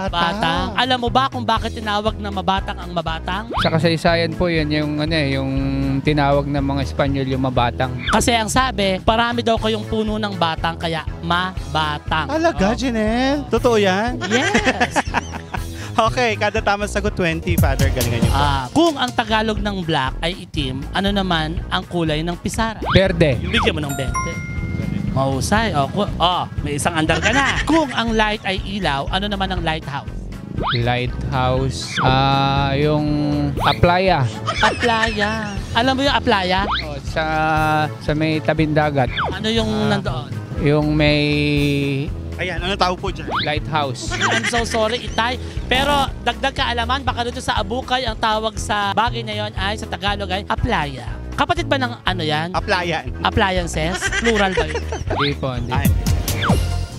Speaker 1: Batang. Alam mo ba kung bakit tinawag na mabatang ang mabatang?
Speaker 5: Sa kasaysayan po yun yung, yung tinawag ng mga Espanyol yung Mabatang.
Speaker 1: Kasi ang sabi, parami daw kayong puno ng batang kaya mabatang.
Speaker 2: Talaga, Janelle? Totoo yan?
Speaker 1: Yes.
Speaker 2: Okay, kada tama sagot 20, Father. Galingan niyo po.
Speaker 1: Kung ang Tagalog ng black ay itim, ano naman ang kulay ng pisara?
Speaker 5: Verde.
Speaker 1: Bigyan mo ng 20. Mahusay. May isang andar ka na. Kung ang light ay ilaw, ano naman ang lighthouse?
Speaker 5: Lighthouse. Yung Aplaya.
Speaker 1: Aplaya. Alam mo yung Aplaya?
Speaker 5: O, sa may tabing dagat.
Speaker 1: Ano yung nandoon?
Speaker 5: Yung may
Speaker 2: Ayan, ano tawag po dyan?
Speaker 5: lighthouse.
Speaker 1: I'm so sorry, Itay. Pero dagdag kaalaman, baka dito sa Abukay, ang tawag sa bagay na yon ay sa Tagalog ay Aplaya. Kapatid ba ng ano yan?
Speaker 2: Applyan.
Speaker 1: Appliances? Plural ba yun?
Speaker 5: Hindi po, hindi.
Speaker 2: Ay.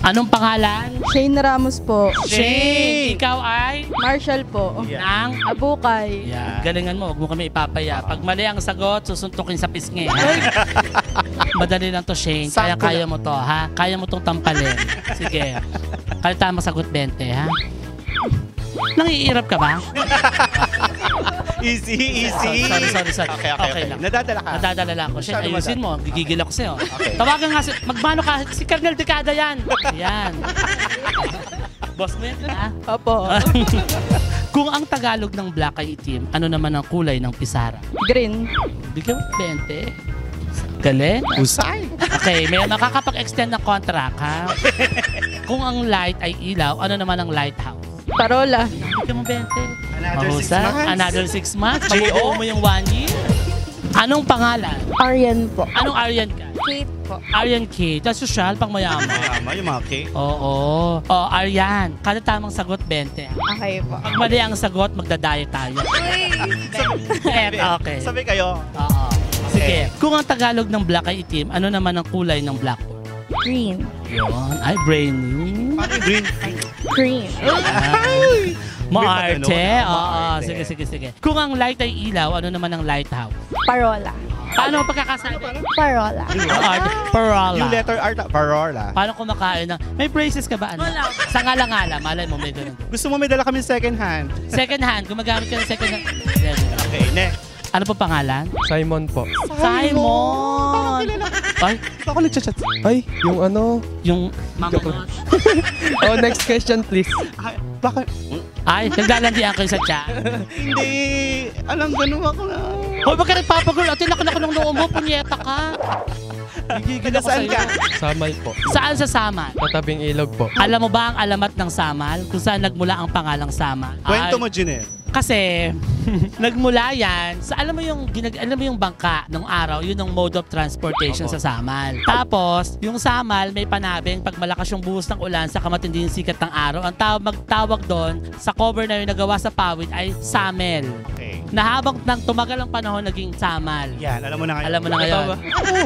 Speaker 1: Anong pangalan?
Speaker 9: Shane Ramos po.
Speaker 1: Shane! Ikaw ay?
Speaker 9: Marshall po.
Speaker 1: Ng?
Speaker 9: Abukay.
Speaker 1: Yan. Galingan mo, huwag mo kami ipapaya. Pag mali ang sagot, susuntukin sa pisngi. Madali lang to, Shane. Kaya mo to, ha? Kaya mo tong tampalin. Sige. Kaya tama sagot 20, ha? Nangiirap ka ba?
Speaker 2: Easy.
Speaker 1: Sorry.
Speaker 2: Okay lang. Nadadala ka.
Speaker 1: Nadadala lang ako. Shane,
Speaker 2: Masyado
Speaker 1: ayusin mo. Gigigil ako sa'yo.
Speaker 2: Okay.
Speaker 1: Tawagan nga si... Magmano ka? Si Colonel Decada yan. Yan. Boss mo yan, ha?
Speaker 9: Opo.
Speaker 1: Kung ang Tagalog ng black ay itim, ano naman ang kulay ng pisara?
Speaker 9: Green.
Speaker 1: Bigyan mo 20. Galing.
Speaker 2: Usay.
Speaker 1: Okay, may makakapag-extend ng contract, ha? Kung ang light ay ilaw, ano naman ang lighthouse?
Speaker 9: Parola.
Speaker 1: Bigyan mo 20.
Speaker 2: Another 6
Speaker 1: Mahusay.
Speaker 2: months.
Speaker 1: Another 6 months.
Speaker 2: G.O.
Speaker 1: Mabubuo mo yung 1 year. Anong pangalan?
Speaker 9: Aryan po.
Speaker 1: Anong Aryan ka?
Speaker 9: Kate po.
Speaker 1: Aryan K. That's social, pang mayaman.
Speaker 2: Tama, yung mga cake.
Speaker 1: Oo. Aryan. Kada tamang sagot, 20.
Speaker 9: Okay po.
Speaker 1: Pag mali ang sagot, magdadayet tayo. Okay.
Speaker 2: Sabi kayo.
Speaker 1: Oo. Sige. Kung ang Tagalog ng black ay itim, ano naman ang kulay ng blackboard?
Speaker 9: Green.
Speaker 1: Yun. Ay, brainy.
Speaker 2: Paano yung green?
Speaker 9: Green.
Speaker 1: Ay. Maarte.
Speaker 2: May
Speaker 1: Oo.
Speaker 2: Maarte.
Speaker 1: Sige. Kung ang light ay ilaw, ano naman ang lighthouse?
Speaker 9: Parola.
Speaker 1: Paano ang pagkakasabi?
Speaker 9: Parola.
Speaker 1: Parola.
Speaker 2: Yung letter R na, Parola.
Speaker 1: Paano kumakain ng... May braces ka ba? Ano? Wala. Sa ngala-ngala. Malay mo, may ganun.
Speaker 2: Gusto mo may dala kami second hand?
Speaker 1: Second hand. Gumagamit ka ng second hand.
Speaker 2: Okay, next.
Speaker 1: Ano po pangalan?
Speaker 3: Simon po.
Speaker 1: Simon! Ay,
Speaker 2: Ako nagchat-chat.
Speaker 3: Ay, yung ano?
Speaker 1: yung mangungot.
Speaker 3: Oh, next question please.
Speaker 2: Bakit?
Speaker 1: Ay, naglalandian kayo sa chat.
Speaker 2: Hindi. Alam, ganun ako na.
Speaker 1: Hoy, wag ka nagpapagul. At tinakon ako ng noo mo. Punyeta ka. Gigigil
Speaker 2: Taga
Speaker 1: ako
Speaker 2: saan
Speaker 1: sa'yo.
Speaker 2: ka?
Speaker 10: Samal po.
Speaker 1: Saan sa Samal?
Speaker 10: Tatabing ilog po.
Speaker 1: Alam mo ba ang alamat ng Samal? Kung saan nagmula ang pangalang Samal?
Speaker 2: Kwento
Speaker 1: Ay,
Speaker 2: mo, Junel.
Speaker 1: Kasi nagmula yan sa alam mo yung bangka nung araw, yun ang mode of transportation sa Samal. Tapos, yung Samal may panabing pag malakas yung buhos ng ulan sa matindi yung sikat ng araw, ang magtawag doon sa cover na yung nagawa sa pawid ay Samel.
Speaker 2: Okay.
Speaker 1: Na habang tumagal ang panahon naging Samal.
Speaker 2: Yan, alam mo na ngayon.
Speaker 1: Alam mo na ngayon.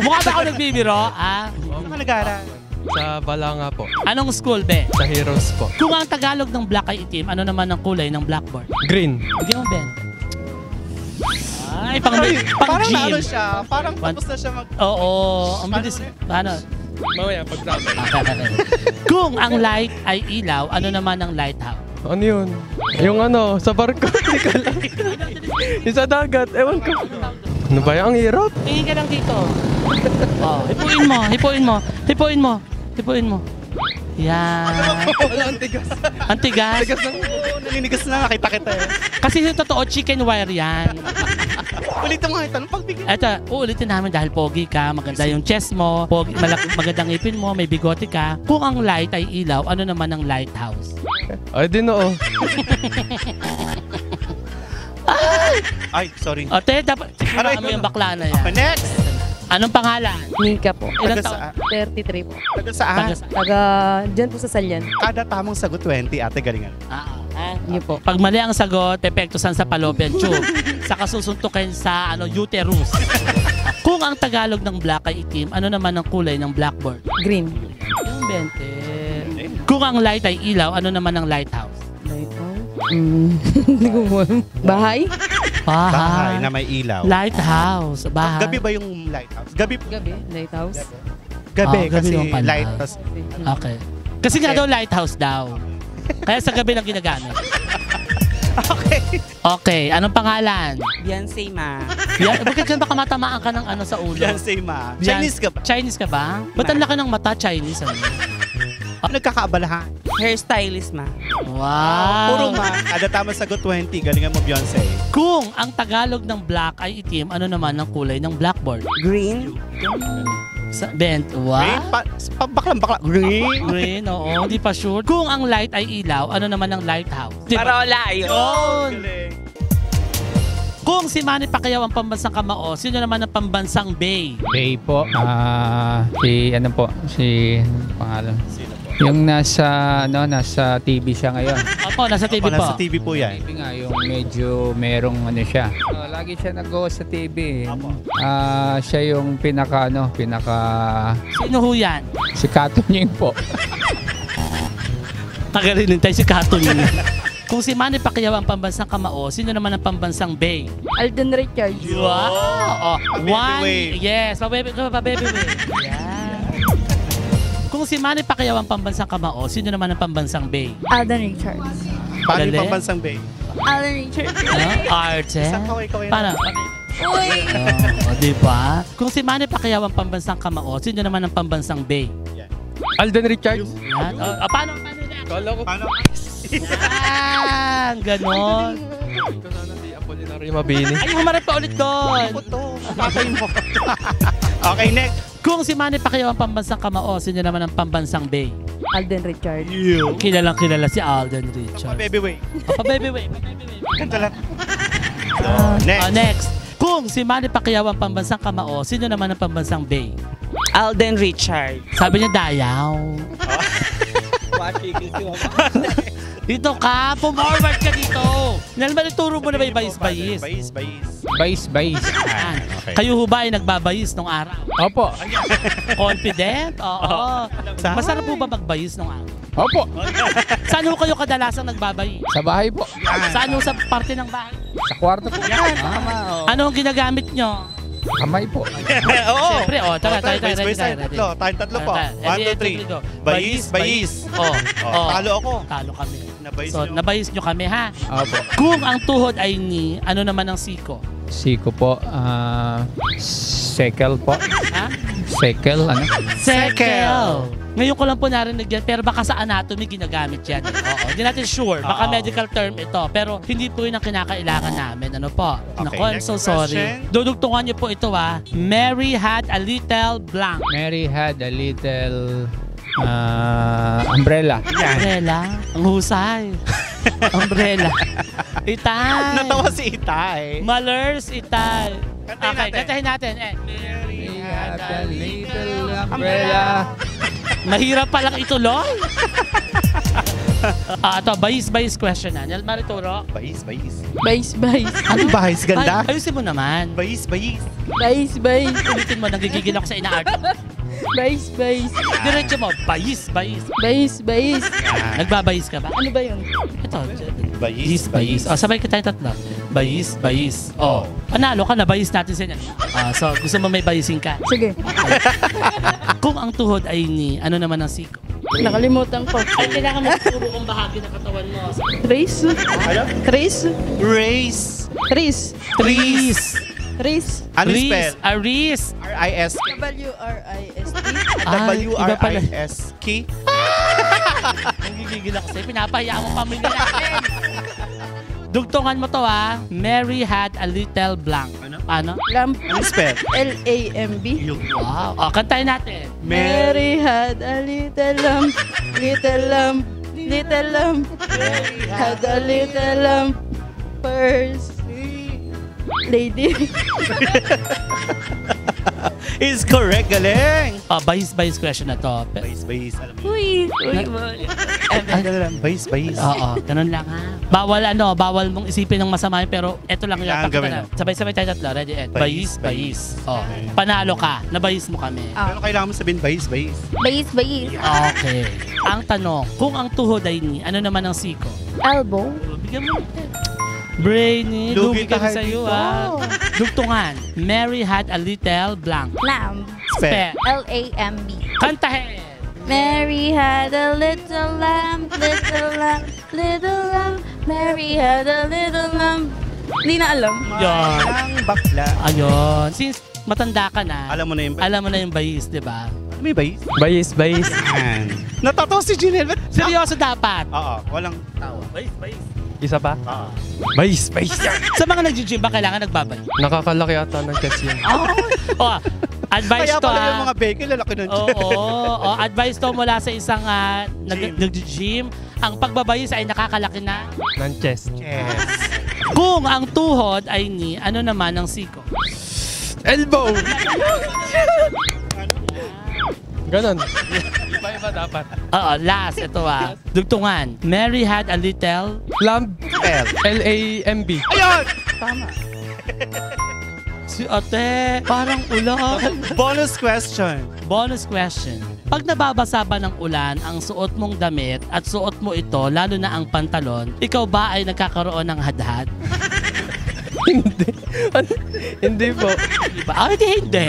Speaker 1: Mukha ba ako nagbibiro? Ah?
Speaker 2: Ano ka nag-aaral?
Speaker 10: Sa Balanga po.
Speaker 1: Anong school, be?
Speaker 10: Sa Heroes po.
Speaker 1: Kung ang Tagalog ng black ay itim, ano naman ang kulay ng blackboard?
Speaker 10: Green.
Speaker 1: Bigyan mo, Ben. Ay, pang
Speaker 2: Parang
Speaker 1: gym.
Speaker 2: ano siya, parang tapos na siya mag...
Speaker 1: Oo, ang bilis. Paano?
Speaker 10: Mamaya pagsabi.
Speaker 1: Okay. Kung ang light ay ilaw, ano naman ang lighthouse?
Speaker 10: Ano yun? Yung ano, sa barko. Hindi ko alam. Yung sa dagat. Ewan ko. Ano ba yan? Ang hirap.
Speaker 1: Tingin ka lang dito. Oh, hipuin mo. Yan.
Speaker 10: Wala, ang tigas.
Speaker 1: Ang tigas.
Speaker 10: Tigas ng...
Speaker 2: Oo, naninigas na, nakita kita eh.
Speaker 1: Kasi yung totoo, chicken wire yan.
Speaker 2: Ulitin mo nga ito, anong pagbigyan?
Speaker 1: Eto, uulitin namin dahil pogi ka, maganda yung chest mo, magandang ipin mo, may bigote ka. Kung ang light ay ilaw, ano naman ang lighthouse?
Speaker 10: Ay, di noo.
Speaker 2: Ay, sorry.
Speaker 1: O, te, dapat siguraan mo yung bakla na yan.
Speaker 2: Next!
Speaker 1: Anong pangalan?
Speaker 11: Nika po.
Speaker 1: Ilang
Speaker 2: Taga
Speaker 1: taon?
Speaker 11: 33 po.
Speaker 2: Taga saan?
Speaker 11: Taga, dyan po sa Salyan.
Speaker 2: Kada tamang sagot 20, ate galingan.
Speaker 11: Yun po.
Speaker 1: Pag mali ang sagot, pepektusan sa fallopian tube. Saka susuntukin sa uterus. Kung ang Tagalog ng black ay itim, ano naman ang kulay ng blackboard?
Speaker 11: Green.
Speaker 1: Yung 20. Kung ang light ay ilaw, ano naman ang lighthouse?
Speaker 11: Lighthouse? Hindi ko po. Bahay?
Speaker 2: Bahay na may ilaw.
Speaker 1: Lighthouse. Bahay.
Speaker 2: Gabi ba yung lighthouse? Gabi.
Speaker 11: Gabi. Lighthouse?
Speaker 2: Gabi,
Speaker 1: gabi
Speaker 2: kasi
Speaker 1: yung pala.
Speaker 2: light. Tas,
Speaker 1: Okay. Kasi nga daw lighthouse daw. Kaya sa gabi lang ginagamit.
Speaker 2: okay.
Speaker 1: Okay, anong pangalan?
Speaker 7: Beyonce, ma.
Speaker 1: Bakit dyan baka matamaan ka ng ano sa ulo?
Speaker 2: Beyonce ma. Chinese ka ba?
Speaker 1: Chinese ka ba? Ba't ang laki ng mata Chinese? Ano?
Speaker 2: Nagkakaabalahan.
Speaker 7: Hairstylist, ma.
Speaker 1: Wow!
Speaker 2: Puro ma. Kada tama sagot 20, galingan mo Beyonce.
Speaker 1: Kung ang Tagalog ng black ay itim, ano naman ang kulay ng blackboard?
Speaker 7: Green.
Speaker 1: Bent,
Speaker 2: Green?
Speaker 1: what?
Speaker 2: Baklang-bakla. Green?
Speaker 1: Green, oo. Hindi pa sure. Kung ang light ay ilaw, ano naman ang lighthouse? Diba?
Speaker 7: Parola, yun.
Speaker 2: Galing.
Speaker 1: Kung si Manny Pacquiao ang pambansang kamao, sino naman ang pambansang bay?
Speaker 5: Bay po. Si pangalan? Yung nasa TV siya ngayon.
Speaker 1: Opo, nasa TV po.
Speaker 2: Nasa TV po yan.
Speaker 5: TV nga, yung medyo merong ano siya. Lagi siya nag-host sa TV. Siya yung pinaka.
Speaker 1: Sino ho yan?
Speaker 5: Si Kato Nying po.
Speaker 1: Tagalinin tayo si Kato Nying. Kung si Manny Pacquiao ang pambansang kamao, sino naman ang pambansang bay?
Speaker 9: Alden Richards.
Speaker 1: Wow!
Speaker 2: Pa-baby wave.
Speaker 1: Yes, pa-baby wave. Yeah. Kung si Manny Pacquiao ang pambansang kamao, sino naman ang pambansang bay?
Speaker 9: Alden Richards.
Speaker 2: Paano yung
Speaker 1: Galing.
Speaker 2: pambansang bay?
Speaker 9: Alden Richards.
Speaker 1: Arte.
Speaker 2: Isang kaway-kaway
Speaker 1: Paano?
Speaker 9: Uy!
Speaker 1: Diba? Kung si Manny Pacquiao ang pambansang kamao, sino naman ang pambansang bay?
Speaker 5: Alden Richards.
Speaker 1: Yan. Paano?
Speaker 10: Kala ko.
Speaker 2: Paano?
Speaker 1: Yan, ganon.
Speaker 10: Ikaw sana si Apolinario Mabini.
Speaker 1: Ay, humarap pa ulit doon.
Speaker 2: Papay mo. Okay, next.
Speaker 1: Kung si Manny Pacquiao ang pambansang kamao, sino naman ang pambansang bay?
Speaker 11: Alden Richards.
Speaker 1: Kilalang kilala si Alden Richards.
Speaker 2: Pa-baby way.
Speaker 1: Pa-baby wave.
Speaker 2: Kanta lang.
Speaker 1: Next. Next. Kung si Manny Pacquiao ang pambansang kamao, sino naman ang pambansang bay?
Speaker 7: Alden Richard.
Speaker 1: Sabi niya, Dayaw. Dito ka, pumorward ka dito. Nalman, ituro mo na ba yung bayis-bayis?
Speaker 5: Bayis.
Speaker 1: Yan.
Speaker 2: Okay.
Speaker 1: Kayo ho ba ay nagbabayis nung araw?
Speaker 5: Opo.
Speaker 1: Confident? Oo. Masarap po ba magbayis nung araw?
Speaker 5: Opo.
Speaker 1: Saan ho kayo kadalasang nagbabayis?
Speaker 5: Sa bahay po.
Speaker 1: Saan ho sa parte ng bahay?
Speaker 5: Sa kwarto po.
Speaker 1: Ano ang ginagamit nyo?
Speaker 5: Kamay po.
Speaker 2: Oo.
Speaker 1: Siyempre, tara.
Speaker 2: Tayong tatlo po. 1, 2, 3. Bayis. Talo ako.
Speaker 1: Talo kami.
Speaker 2: Nabayis
Speaker 1: So,
Speaker 2: nyo.
Speaker 1: nabayis nyo kami, ha?
Speaker 5: Opo.
Speaker 1: Kung ang tuhod ay ni, ano naman ang siko?
Speaker 5: Siko po. Sekel po.
Speaker 1: Ha?
Speaker 5: Sekel, ano?
Speaker 1: Sekel. Ngayon ko lang po narinig yan, pero baka sa anatomy ginagamit yan. Oo, hindi natin sure. Baka medical term ito, pero hindi po yun ang kinakailangan namin. Ano po?
Speaker 2: Okay,
Speaker 1: Naku, I'm
Speaker 2: next
Speaker 1: so sorry.
Speaker 2: question.
Speaker 1: Dudugtungan niyo po ito Mary had a little blank.
Speaker 5: Mary had a little umbrella.
Speaker 1: Umbrella? Ang husay. Umbrella. Itay.
Speaker 2: Natawa si Itay.
Speaker 1: Malers, Itay.
Speaker 2: Kantahin
Speaker 1: Okay,
Speaker 2: natin.
Speaker 1: kantahin natin.
Speaker 5: Mary had a little umbrella.
Speaker 1: Mahirap palang ituloy. Ito, bayis question na. Nel Marituro.
Speaker 2: Bayis.
Speaker 11: Bayis.
Speaker 2: Ano bahis? Ganda?
Speaker 1: Ay, ayusin mo naman.
Speaker 2: Bayis.
Speaker 11: Bayis.
Speaker 1: Ulitin mo, nagigigil ako sa inaart.
Speaker 11: Bayis.
Speaker 1: Diretso mo, bayis.
Speaker 11: Bayis.
Speaker 1: Nagbabayis ka ba?
Speaker 11: Ano ba yun?
Speaker 1: Ito,
Speaker 2: Bayis.
Speaker 1: Oh, sabay kita yung tatlo. Bayis. Oh, panalo ka na, bayis natin sa inyo. So, gusto mo may bayisin ka?
Speaker 11: Sige.
Speaker 1: Kung ang tuhod ay ni, ano naman ang siko?
Speaker 11: Nakalimutan ko.
Speaker 1: Ay, kailangan mo turo kung bahagi ng katawan mo.
Speaker 11: Trace.
Speaker 2: Ano spell?
Speaker 1: Aris.
Speaker 2: R-I-S-K.
Speaker 11: W-R-I-S-T.
Speaker 2: W-R-I-S-K.
Speaker 1: Nagigigil ako sa'yo. Pinapahiya mo pamilya natin. Dugtungan mo to Mary had a little blank. Ano?
Speaker 11: Lamp.
Speaker 2: Ano spell?
Speaker 11: L-A-M-B.
Speaker 1: Wow. O, kantahin natin.
Speaker 11: Mary had a little lamp. Mary had a little lamp. First lady.
Speaker 2: Is correct, galing.
Speaker 1: Bayis question na to.
Speaker 2: Bayis. Alam mo.
Speaker 11: Uy.
Speaker 2: Bayis.
Speaker 1: Oo, ganun lang bawal mong isipin ng masama yun, pero eto lang yung
Speaker 2: Kailangan
Speaker 1: pakita
Speaker 2: gawin,
Speaker 1: na. Sabay-sabay tayo tatlo. Ready, Ed?
Speaker 2: Bayis.
Speaker 1: Oh, panalo ka. Nabayis mo kami.
Speaker 2: Pero kailangan mo sabihin bayis.
Speaker 9: Bayis.
Speaker 1: Okay. Ang tanong, kung ang tuhod ay ni, ano naman ang siko?
Speaker 9: Elbow.
Speaker 1: Bigyan mo. Brainy, lugi
Speaker 2: Lugi
Speaker 1: kami
Speaker 2: tayo
Speaker 1: sa'yo
Speaker 2: dito.
Speaker 1: Dugtungan. Mary had a little blank.
Speaker 9: Lamb.
Speaker 1: Spell.
Speaker 9: L-A-M-B.
Speaker 1: Kantahin.
Speaker 9: Mary had a little lamb. Mary had a little lamb.
Speaker 11: Hindi na alam.
Speaker 1: Yun.
Speaker 2: Ang bakla.
Speaker 1: Ayun. Since matanda ka na,
Speaker 2: Alam mo na yung
Speaker 1: alam mo na yung bayis, di ba?
Speaker 2: Ano may bayis?
Speaker 10: Bayis.
Speaker 2: Yan. Natatawa si Jinel. Ba't?
Speaker 1: Seryoso dapat.
Speaker 2: Oo, walang tawa.
Speaker 1: Bayis.
Speaker 10: Isa pa?
Speaker 2: Oo.
Speaker 10: Bayis.
Speaker 1: Sa mga nag-gym ba, kailangan nagbabay?
Speaker 10: Nakakalaki ata ng chest yun.
Speaker 1: Oh, advice
Speaker 2: Kaya
Speaker 1: to
Speaker 2: pala yung mga bacon, lalaki nun.
Speaker 1: Oo, advice to mula sa isang nag-gym. Ang pagbabayis ay nakakalaki na.
Speaker 10: Ng chest.
Speaker 2: Yes.
Speaker 1: Kung ang tuhod ay ni, ano naman ang siko?
Speaker 10: Elbow! Ganon. Iba dapat.
Speaker 1: Oo, last, ito Dugtungan. Mary had a little...
Speaker 10: Lamb.
Speaker 2: Spell.
Speaker 10: L-A-M-B.
Speaker 2: Ayun!
Speaker 1: Tama. Si ate, parang ulan.
Speaker 2: Bonus question.
Speaker 1: Pag nababasa ba ng ulan ang suot mong damit at suot mo ito, lalo na ang pantalon, ikaw ba ay nagkakaroon ng hadhad?
Speaker 10: Hindi po.
Speaker 1: Diba? Hindi.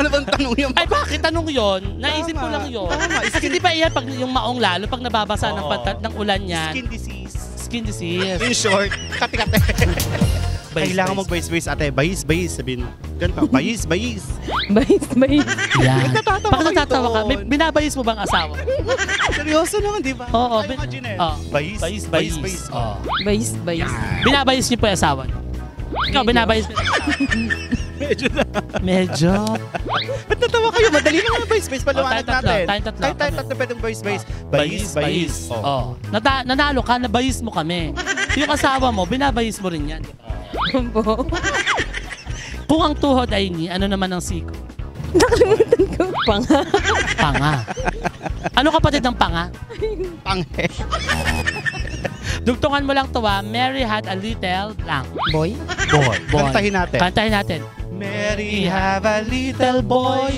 Speaker 2: Ano bang tanong yun?
Speaker 1: Ay, bakit tanong yon? Naisip ko lang yon. Kasi di ba iyan pag yung maong lalo, pag nababasa ng ulan yan,
Speaker 2: Skin disease.
Speaker 1: skin disease.
Speaker 2: In short, kate-kate. Kailangan mag-bayis ate. Bayis. Sabihin mo. Ganito. Bayis.
Speaker 1: Yan.
Speaker 2: Natatawa
Speaker 1: Bakit
Speaker 2: kayo
Speaker 1: natatawa ka?
Speaker 2: doon.
Speaker 1: Binabayis mo bang asawa?
Speaker 2: Seryoso naman, di ba?
Speaker 1: Oo.
Speaker 2: Tayo nga, Jinel.
Speaker 1: Oh.
Speaker 2: Bayis.
Speaker 1: Oo.
Speaker 11: Bayis.
Speaker 1: Binabayis niyo po yung asawa niyo? Ikaw, binabayis mo yung asawa?
Speaker 2: Medyo na.
Speaker 1: Medyo.
Speaker 2: Ba't natawa kayo? Madali na nga bayis. Paliwanag
Speaker 1: tayong tatlo,
Speaker 2: natin.
Speaker 1: tayong tatlo.
Speaker 2: Tayong tatlo pwedeng bayis.
Speaker 1: Bayis. Oh. Nanalo ka, nabayis mo kami. Yung asawa mo, binabayis mo rin yan. Kung ang tuhod ay ni, ano naman ang siko?
Speaker 11: Nakalimutan ko.
Speaker 1: Panga. Ano kapatid ng panga?
Speaker 2: Panghe.
Speaker 1: Dugtungan mo lang to Mary had a little blank.
Speaker 11: Boy.
Speaker 2: Kantahin natin.
Speaker 1: Kantahin natin.
Speaker 2: Mary have a little boy.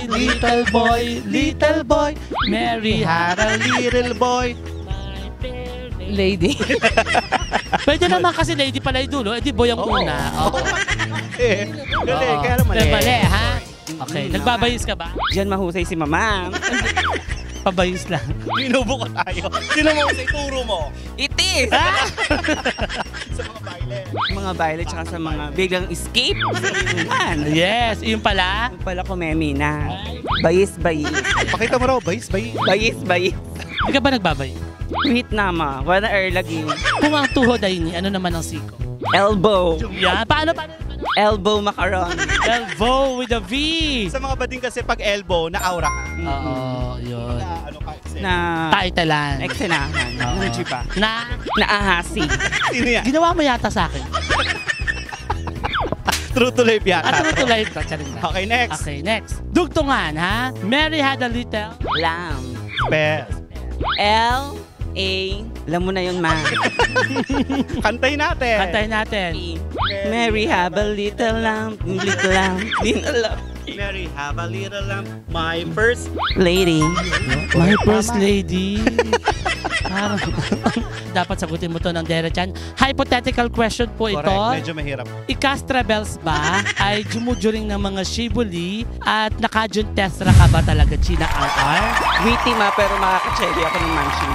Speaker 2: Mary had a little boy.
Speaker 11: Lady.
Speaker 1: Pwede naman kasi lady pala yung dulo. Di boy ang una. Oo.
Speaker 2: Galing, kaya lang mali.
Speaker 1: Mali, ha? Okay, nagbabayis ka ba?
Speaker 7: Diyan mahusay si Mama.
Speaker 1: Pabayis lang.
Speaker 2: Binubo ko tayo. Sino mo sa ituro mo?
Speaker 12: Itis!
Speaker 2: Sa mga baile.
Speaker 12: Mga baile tsaka sa mga biglang escape. Yan.
Speaker 1: Yes, yung pala.
Speaker 12: Yung pala kumemi na. Bayis.
Speaker 2: Pakita mo raw, bayis.
Speaker 12: Bayis.
Speaker 1: Hindi ka ba nagbabay?
Speaker 12: Wait nama. Wala lagi.
Speaker 1: Kung ang tuhod ay ni, ano naman ang siko?
Speaker 12: Elbow.
Speaker 1: Yan. Paano?
Speaker 12: Elbow macaron.
Speaker 1: Elbow with a V.
Speaker 2: Sa mga bading kasi pag elbow, na-aura ka.
Speaker 1: Oo, yun.
Speaker 2: Ano ka,
Speaker 12: Na
Speaker 1: Taitalan.
Speaker 12: eksinahan. Ano ba?
Speaker 1: Naahasi.
Speaker 2: Sino yan?
Speaker 1: Ginawa mo yata sa akin.
Speaker 2: True to life yata.
Speaker 1: True to life.
Speaker 2: Okay, next.
Speaker 1: Okay, next. Dugtungan, ha? Mary had a little
Speaker 12: Lamb. L-A. Alam mo na yun, ma.
Speaker 2: Kantay natin.
Speaker 12: Mary have a little lamb.
Speaker 2: Mary have a little lamb. My first
Speaker 12: lady.
Speaker 1: My first lady. Dapat sagutin mo to ng diretsan. Hypothetical question po ito.
Speaker 2: Correct, medyo mahirap.
Speaker 1: Ikastra bells ba ay jumujuring ng mga shibuli at nakajuntestra ka ba talaga, China RR?
Speaker 12: Witty ma, pero makakacheli ako ng mansion.